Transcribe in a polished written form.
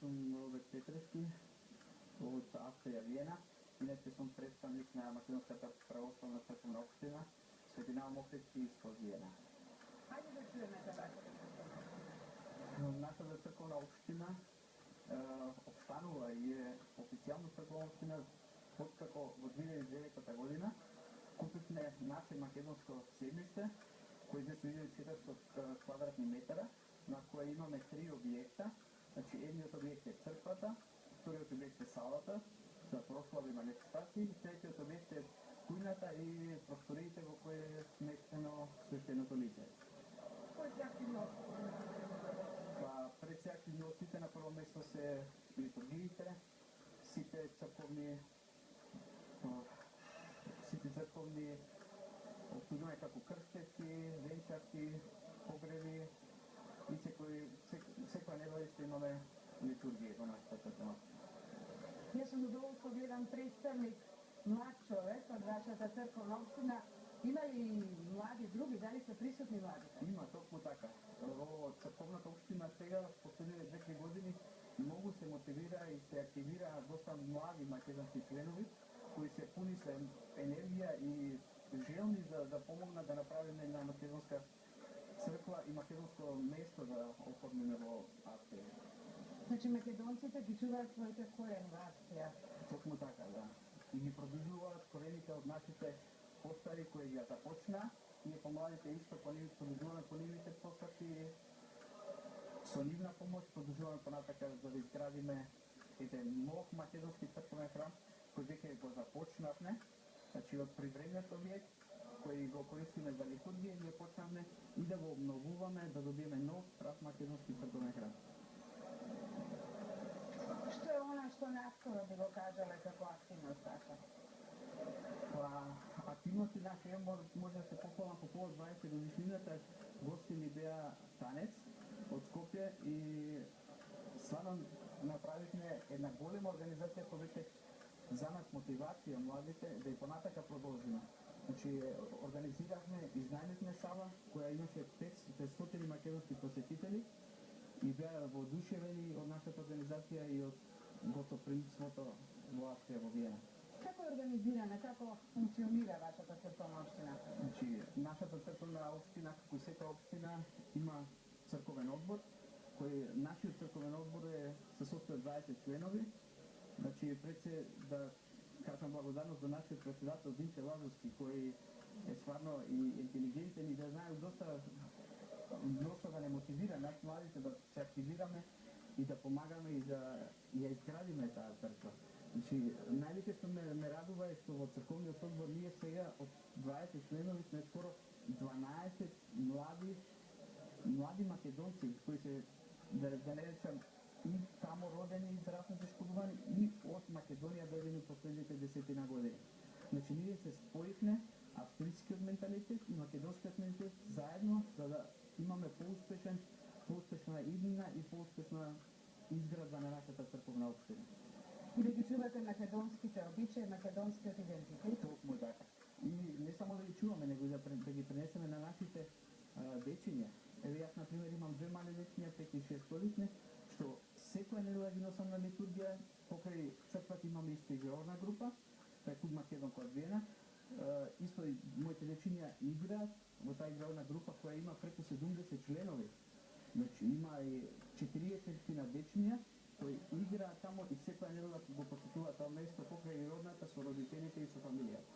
сум Роберт Петрески од Австрија Виена. Иначе сум представник на Македонската православна црквена општина Светина Мохридски из Виена. Хајде да чуеме за вас. Нашата црквена општина обстанува и е официјално црквена општина откако во 2009 година купивме наше македонско седмиште кој изнесува 1400 квадратни метара, на која имаме 3 објекта. Значи, едниот објект е црквата, вториот објект е салата за прослави манифестации, третиот објект е кујната и просториите во кои е сместено свештеното лице. Кои се активности? Пред се активностите на прво место се литургиите, сите црковни обслужување како крстевки, венчавки, погреби и секоја недела што имаме литургија во нашата црква. Јас сум удоволство гледам представник млад човек од вашата црковна општина. Има ли млади други? Дали се присутни младите? Има, токму така. Во црковната општина сега, последните 2-3 години, многу се мотивира и се активира доста млади македонски членови, кои се пуни се енергија и желни да помогнат да направиме една македонска црква и македонско место да оформиме во Австрија. Значи македонците ги чуваат своите корени во Австрија. Токму така, да. И ги продолжуваат корените од нашите постари кои ја започна. Ние помладите исто продолжуваме по нивните постапки. Со нивна помош продолжуваме понатака за да изградиме еден нов македонски црковен храм кој веќе го започнавме. Значи од привремниот објект кој го користиме за литургија, ние почнавме и да го обновуваме, да добиеме нов прав македонски црковен храм. Што е она што наскоро би го кажале како активност ваша? Активности наши може да се похвалам по повод 20 годишнината. Гости ни беа танец од Скопје и стварно направивме една голема организација која веќе за нас мотивација младите да и понатака продолжиме. Значи, организиравме, изнајдивме сала која имаше 500 македонски посетители и беа воодушевени од нашата организација и од гостопримството во Австрија во Виена. Како е организирана, како функционира вашата црковна општина? Значи, нашата црковна општина, како сета општина, има црковен одбор, нашиот црковен одбор се состои од 20 членови. Значи, пред се да кажам благодарност за нашиот председател Винче Лазовски, кој е стварно и интелигентен и да знае доста да не мотивира нас младите да се активираме и да помагаме и да ја изградиме таа црква. Значи, највеќе што ме радува е што во црковниот одбор ние сега од 20 членови сме скоро 12 млади македонци кои се, да не речам, и тамо родени и израснати школувани и од Македонија дојдени последните 10 години. Значи, ние се споивме австрискиот менталитет и македонскиот менталитет заедно за да имаме поуспешна иднина и поуспешна изградба на нашата црковна општина. И да ги чувате македонските обичаи, македонскиот идентитет? Токму така. И не само да ги чуваме, него да ги пренесеме на нашите дечиња. Еве јас, например, имам 2 мали дечиња, 5 и 6 годишни, што секоја недела ги носам на литургија. Покрај црквата имаме исто игрална група, тај Клуб Македонка од Виена. Исто и моите дечиња играат во таа игрална група која има преку 70 членови. Значи, има и 40 на дечиња кои играат тамо и секоја недела го посетуваат тоа место покрај родната со родителите и со фамилијата.